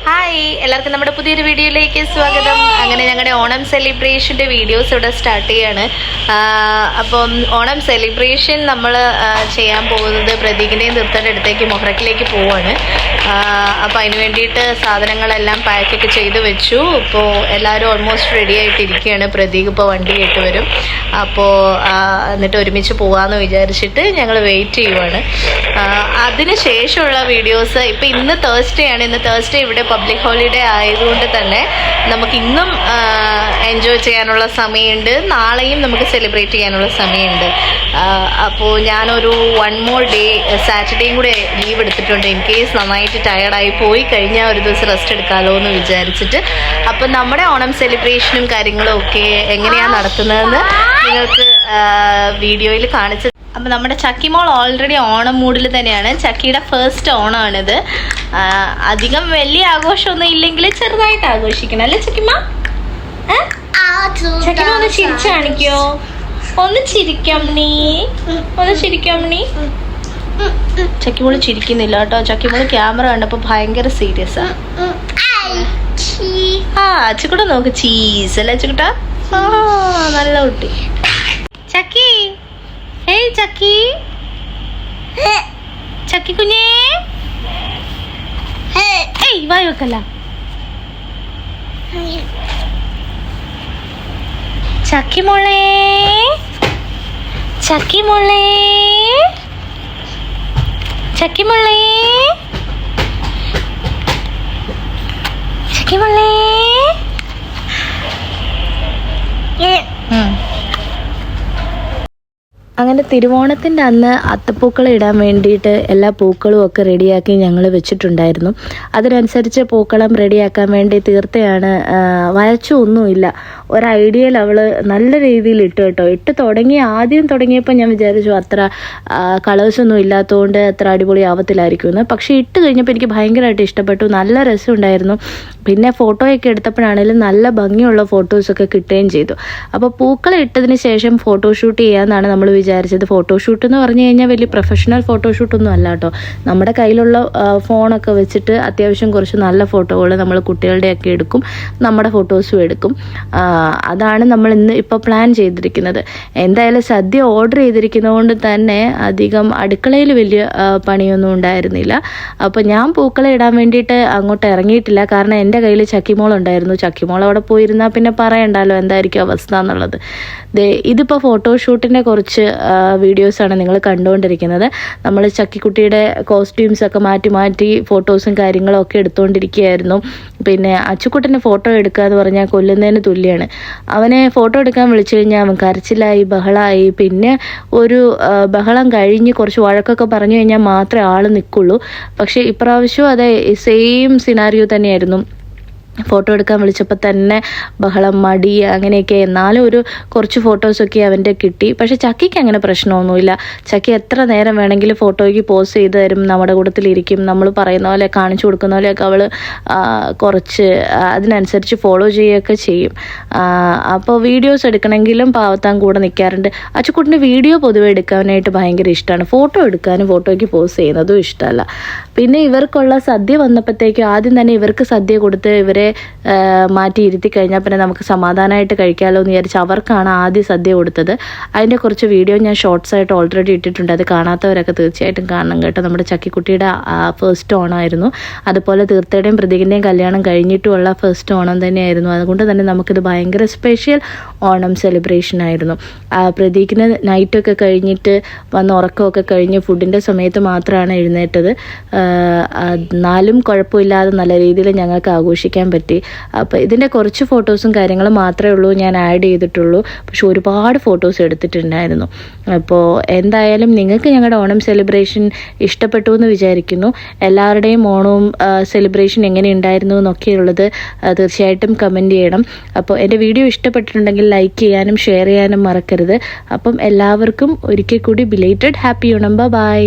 Hi, എല്ലാവർക്കും നമ്മുടെ പുതിയൊരു വീഡിയോയിലേക്ക് സ്വാഗതം. അങ്ങനെ ഞങ്ങളുടെ ഓണം സെലിബ്രേഷൻ്റെ വീഡിയോസ് ഇവിടെ സ്റ്റാർട്ട് ചെയ്യാണ്. അപ്പം ഓണം സെലിബ്രേഷൻ നമ്മൾ ചെയ്യാൻ പോകുന്നത് പ്രതീകിൻ്റെയും തീർത്ഥയുടെ അടുത്തേക്ക് മൊഹറക്കിലേക്ക് പോവാണ്. അപ്പോൾ അതിന് വേണ്ടിയിട്ട് സാധനങ്ങളെല്ലാം പാക്കൊക്കെ ചെയ്ത് വെച്ചു. ഇപ്പോൾ എല്ലാവരും ഓൾമോസ്റ്റ് റെഡി ആയിട്ടിരിക്കുകയാണ്. പ്രതീക് ഇപ്പോൾ വണ്ടി കേട്ട് വരും. അപ്പോൾ എന്നിട്ട് ഒരുമിച്ച് പോകാമെന്ന് വിചാരിച്ചിട്ട് ഞങ്ങൾ വെയിറ്റ് ചെയ്യുവാണ്. അതിന് ശേഷമുള്ള വീഡിയോസ് ഇപ്പോൾ ഇന്ന് തേഴ്സ്ഡേ ആണ്. ഇന്ന് തേഴ്സ്ഡേ ഇവിടെ പബ്ലിക് ഹോളിഡേ ആയതുകൊണ്ട് തന്നെ നമുക്ക് ഇന്നും എൻജോയ് ചെയ്യാനുള്ള സമയമുണ്ട്, നാളെയും നമുക്ക് സെലിബ്രേറ്റ് ചെയ്യാനുള്ള സമയമുണ്ട്. അപ്പോൾ ഞാനൊരു 1 more day സാറ്റർഡേയും കൂടെ ലീവ് എടുത്തിട്ടുണ്ട്. ഇൻ കേസ് നന്നായിട്ട് ടയർഡായി പോയി കഴിഞ്ഞാൽ ഒരു ദിവസം റെസ്റ്റ് എടുക്കാമല്ലോ എന്ന് വിചാരിച്ചിട്ട്. അപ്പം നമ്മുടെ ഓണം സെലിബ്രേഷനും കാര്യങ്ങളും ഒക്കെ എങ്ങനെയാണ് നടത്തുന്നതെന്ന് നിങ്ങൾക്ക് വീഡിയോയിൽ കാണിച്ച്. അപ്പം നമ്മുടെ ചക്കിമോൾ ഓൾറെഡി ഓണം മൂഡിൽ തന്നെയാണ്. ചക്കിയുടെ ഫസ്റ്റ് ഓണമാണിത്. അധികം വലിയ ആഘോഷമൊന്നും ഇല്ലെങ്കിൽ ചെറുതായിട്ട് ആഘോഷിക്കണം അല്ലേ ചക്കിമ? ചക്കിമ ഒന്ന് ചിരിച്ചു കാണിക്കോ? ഒന്ന് ചിരിക്കാം നീ, ഒന്ന് ചിരിക്കാം നീ. ചക്കിമോള് ചിരിക്കുന്നില്ല കേട്ടോ. ചക്കിമോള് ക്യാമറ കണ്ടപ്പോൾ ഭയങ്കര സീരിയസാ. അച്ചുകൂടെ നോക്ക്, ചീസ് അല്ലേ അച്ചുകുട്ടാ? നല്ല കുട്ടി. ചക്കി, ഏയ് ചക്കി, ചക്കി കുഞ്ഞേ, ഏയ് വായി വെക്കല്ല. ചക്കി മോളെ, ചക്കി മോളെ, ചക്കി മോളെ, ചക്കി മോളെ. അങ്ങനെ തിരുവോണത്തിൻ്റെ അന്ന് അത്തപ്പൂക്കൾ ഇടാൻ വേണ്ടിയിട്ട് എല്ലാ പൂക്കളും ഒക്കെ റെഡിയാക്കി ഞങ്ങൾ വെച്ചിട്ടുണ്ടായിരുന്നു. അതിനനുസരിച്ച് പൂക്കളം റെഡിയാക്കാൻ വേണ്ടി തീർച്ചയാണ് വരച്ചൊന്നുമില്ല. ഒരു ഐഡിയയിൽ അവൾ നല്ല രീതിയിൽ ഇട്ട് കേട്ടോ. ആദ്യം തുടങ്ങിയപ്പോൾ ഞാൻ വിചാരിച്ചു അത്ര കളേഴ്സൊന്നും ഇല്ലാത്തതുകൊണ്ട് അത്ര അടിപൊളി ആവത്തില്ലായിരിക്കുമെന്ന്. പക്ഷേ ഇട്ട് കഴിഞ്ഞപ്പോൾ എനിക്ക് ഭയങ്കരമായിട്ട് ഇഷ്ടപ്പെട്ടു. നല്ല രസമുണ്ടായിരുന്നു. പിന്നെ ഫോട്ടോയൊക്കെ എടുത്തപ്പോഴാണെങ്കിലും നല്ല ഭംഗിയുള്ള ഫോട്ടോസൊക്കെ കിട്ടുകയും ചെയ്തു. അപ്പോൾ പൂക്കളം ഇട്ടതിന് ശേഷം ഫോട്ടോഷൂട്ട് ചെയ്യാമെന്നാണ് നമ്മൾ വിചാരിച്ചത്. ഫോട്ടോഷൂട്ട് എന്ന് പറഞ്ഞു കഴിഞ്ഞാൽ വലിയ പ്രൊഫഷണൽ ഫോട്ടോഷൂട്ടൊന്നും അല്ല കേട്ടോ. നമ്മുടെ കയ്യിലുള്ള ഫോണൊക്കെ വെച്ചിട്ട് അത്യാവശ്യം കുറച്ച് നല്ല ഫോട്ടോകൾ നമ്മൾ കുട്ടികളുടെയൊക്കെ എടുക്കും, നമ്മുടെ ഫോട്ടോസും എടുക്കും. അതാണ് നമ്മൾ ഇപ്പോൾ പ്ലാൻ ചെയ്തിരിക്കുന്നത്. എന്തായാലും സദ്യ ഓർഡർ ചെയ്തിരിക്കുന്നത് കൊണ്ട് തന്നെ അധികം അടുക്കളയിൽ വലിയ പണിയൊന്നും ഉണ്ടായിരുന്നില്ല. അപ്പോൾ ഞാൻ പൂക്കളം ഇടാൻ വേണ്ടിയിട്ട് അങ്ങോട്ട് ഇറങ്ങിയിട്ടില്ല. കാരണം എൻ്റെ കയ്യിൽ ചക്കിമോളുണ്ടായിരുന്നു. ചക്കിമോൾ അവിടെ പോയിരുന്നാൽ പിന്നെ പറയണ്ടല്ലോ എന്തായിരിക്കും അവസ്ഥ എന്നുള്ളത്. ഇതിപ്പോൾ ഫോട്ടോഷൂട്ടിൻ്റെ കുറച്ച് വീഡിയോസാണ് നിങ്ങൾ കണ്ടുകൊണ്ടിരിക്കുന്നത്. നമ്മൾ ചക്കിക്കുട്ടിയുടെ കോസ്റ്റ്യൂംസൊക്കെ മാറ്റി ഫോട്ടോസും കാര്യങ്ങളും ഒക്കെ എടുത്തുകൊണ്ടിരിക്കുകയായിരുന്നു. പിന്നെ അച്ചുക്കുട്ടൻ്റെ ഫോട്ടോ എടുക്കുക എന്ന് പറഞ്ഞാൽ കൊല്ലുന്നതിന് തുല്യമാണ്. അവനെ ഫോട്ടോ എടുക്കാൻ വിളിച്ചു കഴിഞ്ഞാൽ അവൻ കരച്ചിലായി, ബഹളമായി. പിന്നെ ഒരു ബഹളം കഴിഞ്ഞ് കുറച്ച് വഴക്കൊക്കെ പറഞ്ഞു കഴിഞ്ഞാൽ മാത്രമേ ആൾ നിൽക്കുള്ളൂ. പക്ഷേ ഇപ്രാവശ്യവും അതെ സെയിം സിനാരിയോ തന്നെയായിരുന്നു. ഫോട്ടോ എടുക്കാൻ വിളിച്ചപ്പോൾ തന്നെ ബഹളം, മടി, അങ്ങനെയൊക്കെ. എന്നാലും കുറച്ച് ഫോട്ടോസൊക്കെ അവൻ്റെ കിട്ടി. പക്ഷേ ചക്കിക്ക് അങ്ങനെ പ്രശ്നമൊന്നുമില്ല. ചക്കി എത്ര നേരം വേണമെങ്കിലും ഫോട്ടോയ്ക്ക് പോസ് ചെയ്ത് തരും, നമ്മുടെ കൂട്ടത്തിലിരിക്കും. നമ്മൾ പറയുന്ന പോലെ കാണിച്ചു കൊടുക്കുന്ന പോലെയൊക്കെ അവൾ കുറച്ച് അതിനനുസരിച്ച് ഫോളോ ചെയ്യുകയൊക്കെ ചെയ്യും. അപ്പോൾ വീഡിയോസ് എടുക്കണമെങ്കിലും പാവത്താൻ കൂടെ നിൽക്കാറുണ്ട്. അച്ചുക്കുട്ടിന് വീഡിയോ പൊതുവെ എടുക്കാനായിട്ട് ഭയങ്കര ഇഷ്ടമാണ്. ഫോട്ടോ എടുക്കാനും ഫോട്ടോയ്ക്ക് പോസ് ചെയ്യുന്നതും ഇഷ്ടമല്ല. പിന്നെ ഇവർക്കുള്ള സദ്യ വന്നപ്പോഴത്തേക്കും ആദ്യം തന്നെ ഇവർക്ക് സദ്യ കൊടുത്ത് ഇവരെ മാറ്റി ഇരുത്തി കഴിഞ്ഞാൽ പിന്നെ നമുക്ക് സമാധാനമായിട്ട് കഴിക്കാമല്ലോ എന്ന് വിചാരിച്ച് അവർക്കാണ് ആദ്യം സദ്യ കൊടുത്തത്. അതിൻ്റെ കുറച്ച് വീഡിയോ ഞാൻ ഷോർട്സ് ആയിട്ട് ഓൾറെഡി ഇട്ടിട്ടുണ്ട്. അത് കാണാത്തവരൊക്കെ തീർച്ചയായിട്ടും കാണണം കേട്ടോ. നമ്മുടെ ചക്കിക്കുട്ടിയുടെ ഫസ്റ്റ് ഓണമായിരുന്നു. അതുപോലെ തീർത്ഥയുടെയും പ്രതീകിൻ്റെയും കല്യാണം കഴിഞ്ഞിട്ടുമുള്ള ഫസ്റ്റ് ഓണം തന്നെയായിരുന്നു. അതുകൊണ്ട് തന്നെ നമുക്കിത് ഭയങ്കര സ്പെഷ്യൽ ഓണം സെലിബ്രേഷൻ ആയിരുന്നു. പ്രതീകിന് നൈറ്റൊക്കെ കഴിഞ്ഞിട്ട് വന്ന് ഉറക്കമൊക്കെ കഴിഞ്ഞ് ഫുഡിൻ്റെ സമയത്ത് മാത്രമാണ് എഴുന്നേറ്റത്. എന്നാലും കുഴപ്പമില്ലാതെ നല്ല രീതിയിൽ ഞങ്ങൾക്ക് ആഘോഷിക്കാൻ പറ്റി. അപ്പോൾ ഇതിൻ്റെ കുറച്ച് ഫോട്ടോസും കാര്യങ്ങളും മാത്രമേ ഉള്ളൂ ഞാൻ ആഡ് ചെയ്തിട്ടുള്ളൂ. പക്ഷെ ഒരുപാട് ഫോട്ടോസ് എടുത്തിട്ടുണ്ടായിരുന്നു. അപ്പോൾ എന്തായാലും നിങ്ങൾക്ക് ഞങ്ങളുടെ ഓണം സെലിബ്രേഷൻ ഇഷ്ടപ്പെട്ടു എന്ന് വിചാരിക്കുന്നു. എല്ലാവരുടെയും ഓണവും സെലിബ്രേഷൻ എങ്ങനെ ഉണ്ടായിരുന്നു എന്നൊക്കെയുള്ളത് തീർച്ചയായിട്ടും കമൻറ്റ് ചെയ്യണം. അപ്പോൾ എൻ്റെ വീഡിയോ ഇഷ്ടപ്പെട്ടിട്ടുണ്ടെങ്കിൽ ലൈക്ക് ചെയ്യാനും ഷെയർ ചെയ്യാനും മറക്കരുത്. അപ്പം എല്ലാവർക്കും ഒരിക്കൽ കൂടി ബിലേറ്റഡ് ഹാപ്പി ഓണം. ബൈ.